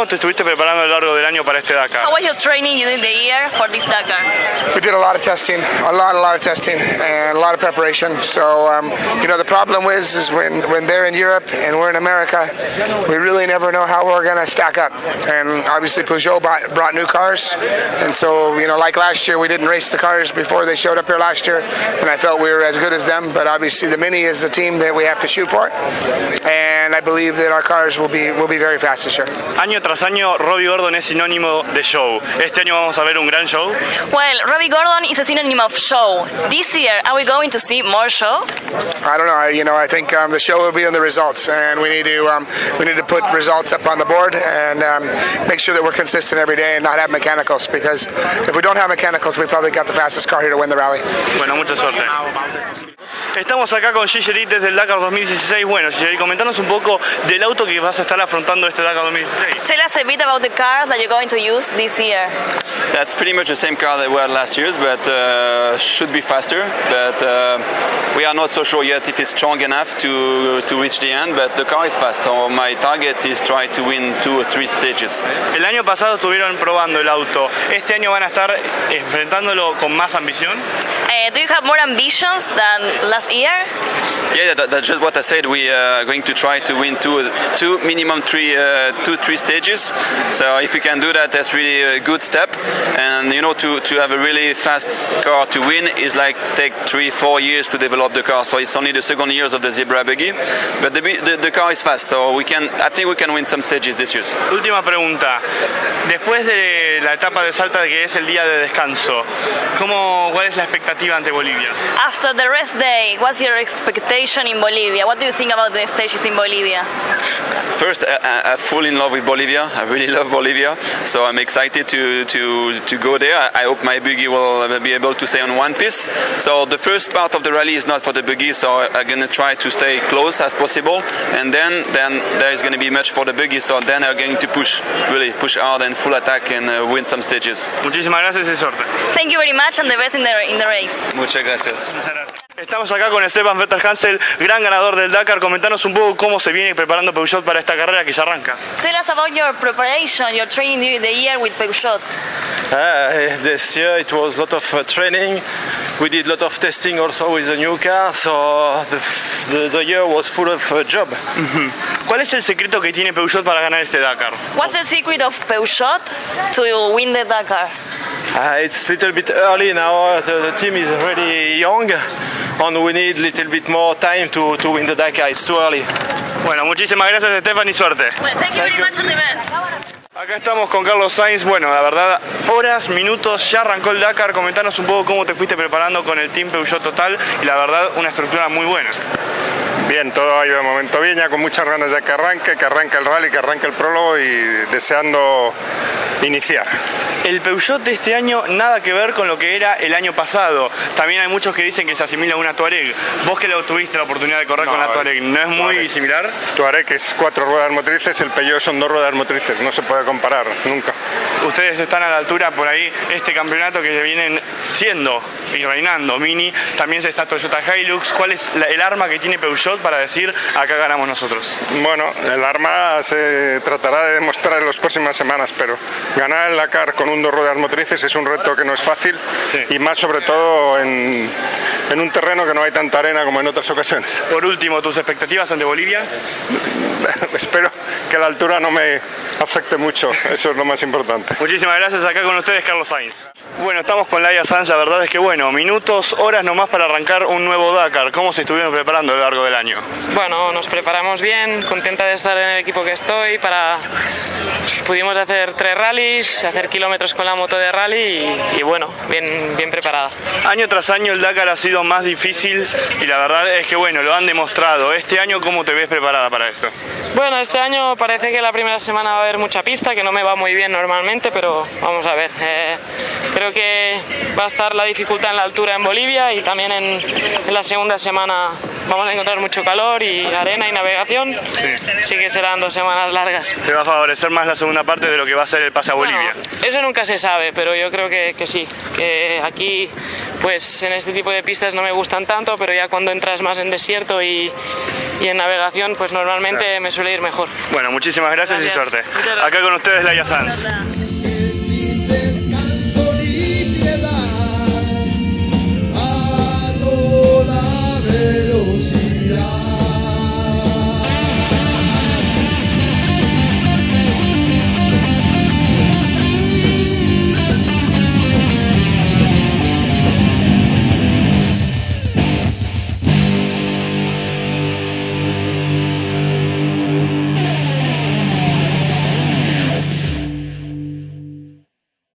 ¿Cómo te estuviste preparando a lo largo del año para este Dakar? How was your training during the year for this Dakar? We did a lot of testing, a lot of testing, and a lot of preparation. So, the problem is when they're in Europe and we're in America, we really never know how we're going to stack up. And obviously Peugeot brought new cars, and so, like last year, we didn't race the cars before they showed up here last year, and I felt we were as good as them. But obviously, the Mini is the team that we have to shoot for, and I believe that our cars will be very fast this year. Año tras año, Robbie Gordon es sinónimo de show. Este año vamos a ver un gran show. Well, Robbie Gordon is a synonym of show. This year, are we going to see more show? I don't know. I think the show will be in the results, and we need to put results up on the board and make sure that we're consistent every day and not have mechanicals. Because if we don't have mechanicals, we probably got the fastest car here to win the rally. Bueno, mucha suerte. Estamos acá con Gigi Sherit desde el Dakar 2016. Bueno, Gigi, comentanos un poco del auto que vas a estar afrontando este Dakar 2016. Tell us a bit about the car that you're going to use this year. That's pretty much the same car that we had last year, but should be faster. But we are not so sure yet if it's strong enough to reach the end, but the car is fast. So my target is try to win 2 or 3 stages. El año pasado estuvieron probando el auto. Este año van a estar enfrentándolo con más ambición. Do you have more ambitions than last year? Yeah, that's just what I said. We are going to try to win minimum 3 stages. So if we can do that, that's really a good step. And to have a really fast car to win is like take 3-4 years to develop the car. So it's only the second years of the Zebra buggy, but the car is fast. So I think we can win some stages this year. Última pregunta. Después de la etapa de Salta, que es el día de descanso, ¿cuál es la expectativa ante Bolivia? After the rest day, what's your expectation in Bolivia? What do you think about the stages in Bolivia? First, I fall in love with Bolivia. I really love Bolivia, so I'm excited to go there. I hope my buggy will be able to stay on one piece. So the first part of the rally is not for the buggy, so I'm going to try to stay close as possible, and then there is going to be much for the buggy, so then I'm going to push hard and full attack and win some stages. Muchísimas gracias y suerte. Thank you very much and the best in the race. Muchas gracias. Estamos acá con Stefan Vettel-Hansel, gran ganador del Dakar. Comentanos un poco cómo se viene preparando Peugeot para esta carrera que ya arranca. Tell us about your preparation, your training during the year with Peugeot. This year it was a lot of training. We did a lot of testing also with the new car, so the year was full of job. ¿Cuál es el secreto que tiene Peugeot para ganar este Dakar? What's the secret of Peugeot to win the Dakar? It's a little bit early now. The team is really young, and we need a little bit more time to win the Dakar. It's too early. Bueno, muchísimas gracias, Stefan, y suerte. Well, thank you very much and the best. Acá estamos con Carlos Sainz. Bueno, la verdad, horas, minutos, ya arrancó el Dakar. Comentanos un poco cómo te fuiste preparando con el Team Peugeot Total y la verdad, una estructura muy buena. Bien, todo ha ido de momento bien, ya con muchas ganas de que arranque el rally, que arranque el prólogo y deseando iniciar. El Peugeot de este año nada que ver con lo que era el año pasado. También hay muchos que dicen que se asimila a una Touareg. Vos que tuviste la oportunidad de correr con la Touareg, ¿no es muy similar? Touareg es 4 ruedas motrices, el Peugeot son 2 ruedas motrices, no se puede comparar nunca. Ustedes están a la altura por ahí, este campeonato que vienen siendo y reinando Mini, también está Toyota Hilux. ¿Cuál es el arma que tiene Peugeot para decir acá ganamos nosotros? Bueno, el arma se tratará de demostrar en las próximas semanas, pero ganar el Dakar con un 2 ruedas motrices es un reto que no es fácil, sí. Y más sobre todo en un terreno que no hay tanta arena como en otras ocasiones. Por último, ¿tus expectativas ante Bolivia? Espero que la altura no me afecte mucho, eso es lo más importante. Muchísimas gracias, acá con ustedes Carlos Sainz. Bueno, estamos con Laia Sanz, la verdad es que minutos, horas nomás para arrancar un nuevo Dakar. ¿Cómo se estuvieron preparando a lo largo del año? Bueno, nos preparamos bien, contenta de estar en el equipo que estoy. Pudimos hacer 3 rallies, hacer kilómetros con la moto de rally y bueno, bien preparada. Año tras año el Dakar ha sido más difícil y la verdad es que lo han demostrado. Este año, ¿cómo te ves preparada para esto? Bueno, este año parece que la primera semana va a haber mucha pista, que no me va muy bien normalmente, pero vamos a ver. Creo que va a estar la dificultad en la altura en Bolivia y también en la segunda semana vamos a encontrar mucho calor y arena y navegación. Sí que serán 2 semanas largas. ¿Te va a favorecer más la segunda parte de lo que va a ser el pase a Bolivia? Eso nunca se sabe, pero yo creo que sí, que aquí pues en este tipo de pistas no me gustan tanto, pero ya cuando entras más en desierto y en navegación, pues normalmente me suele ir mejor. Bueno, muchísimas gracias y suerte. Muchas gracias. Acá con ustedes Laia Sanz.